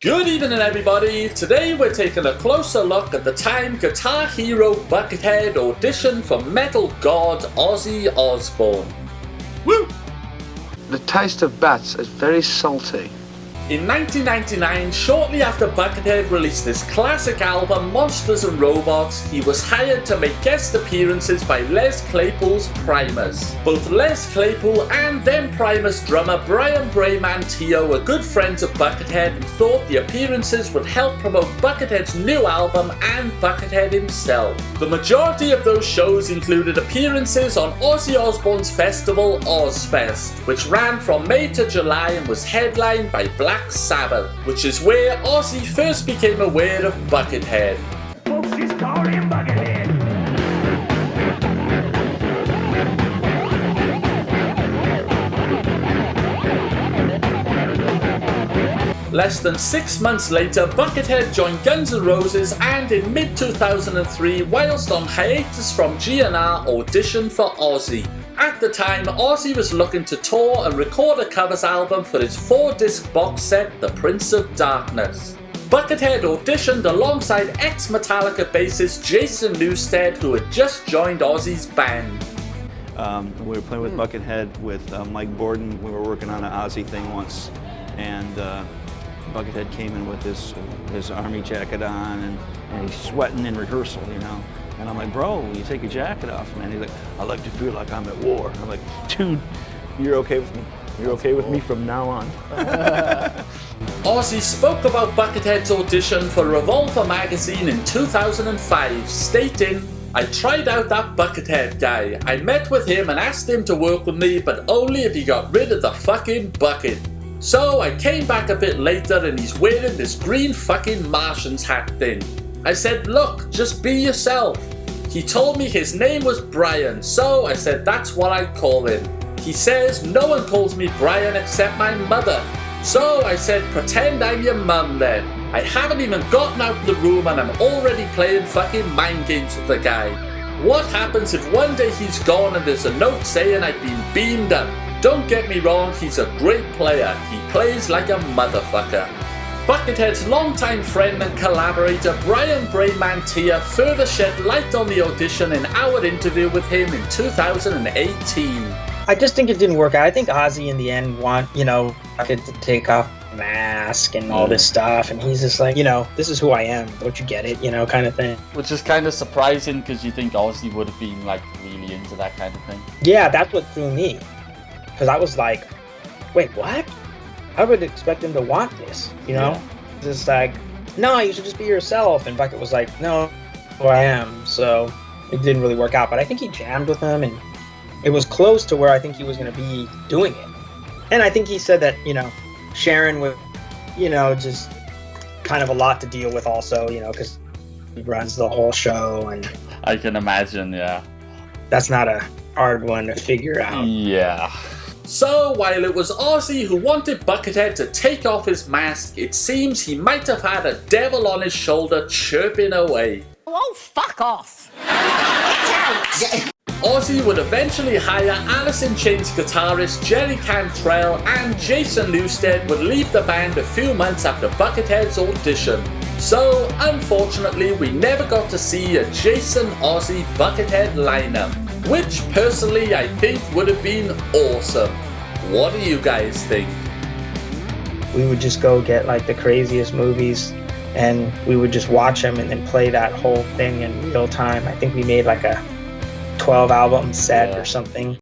Good evening everybody, today we're taking a closer look at the time guitar hero Buckethead auditioned for metal god Ozzy Osbourne. Woo! The taste of bats is very salty. In 1999, shortly after Buckethead released his classic album Monsters and Robots, he was hired to make guest appearances by Les Claypool's Primus. Both Les Claypool and then Primus drummer Brian Braymantio were good friends of Buckethead and thought the appearances would help promote Buckethead's new album and Buckethead himself. The majority of those shows included appearances on Ozzy Osbourne's festival Ozzfest, which ran from May to July and was headlined by Black Sabbath, which is where Ozzy first became aware of Buckethead. Folks just call him Buckethead. Less than 6 months later, Buckethead joined Guns N' Roses and in mid-2003, whilst on hiatus from GNR, auditioned for Ozzy. At the time, Ozzy was looking to tour and record a covers album for his 4-disc box set, The Prince of Darkness. Buckethead auditioned alongside ex-Metallica bassist Jason Newsted, who had just joined Ozzy's band. We were playing with Buckethead with Mike Borden. We were working on an Ozzy thing once, and Buckethead came in with his army jacket on, and he's sweating in rehearsal, you know. And I'm like, bro, you take your jacket off, man. He's like, I like to feel like I'm at war. I'm like, dude, you're okay with me. You're okay with me from now on. Ozzy spoke about Buckethead's audition for Revolver magazine in 2005, stating, I tried out that Buckethead guy. I met with him and asked him to work with me, but only if he got rid of the fucking bucket. So I came back a bit later and he's wearing this green fucking Martian's hat thing. I said, look, just be yourself. He told me his name was Brian, so I said that's what I call him. He says, no one calls me Brian except my mother. So I said, pretend I'm your mum then. I haven't even gotten out of the room and I'm already playing fucking mind games with the guy. What happens if one day he's gone and there's a note saying I've been beamed up? Don't get me wrong, he's a great player. He plays like a motherfucker. Buckethead's longtime friend and collaborator Brian Braymantio further shed light on the audition in our interview with him in 2018. I just think it didn't work out. I think Ozzy in the end Buckethead to take off the mask and all this stuff, and he's just like, this is who I am, don't you get it, kind of thing. Which is kind of surprising because you think Ozzy would have been like really into that kind of thing. Yeah, that's what threw me. Because I was like, wait, what? I would expect him to want this, Yeah. Just like, no, you should just be yourself. And Bucket was like, no, who I am. So it didn't really work out. But I think he jammed with him, and it was close to where I think he was going to be doing it. And I think he said that, Sharon would, just kind of a lot to deal with also, because he runs the whole show. And I can imagine, yeah. That's not a hard one to figure out. Yeah. So, while it was Ozzy who wanted Buckethead to take off his mask, it seems he might have had a devil on his shoulder chirping away. Oh, fuck off! Get out! Ozzy would eventually hire Alice in Chains guitarist Jerry Cantrell, and Jason Newsted would leave the band a few months after Buckethead's audition. So, unfortunately, we never got to see a Jason Ozzy Buckethead lineup, which personally I think would have been awesome. What do you guys think? We would just go get like the craziest movies, and we would just watch them and then play that whole thing in real time. I think we made like a 12 album set or something.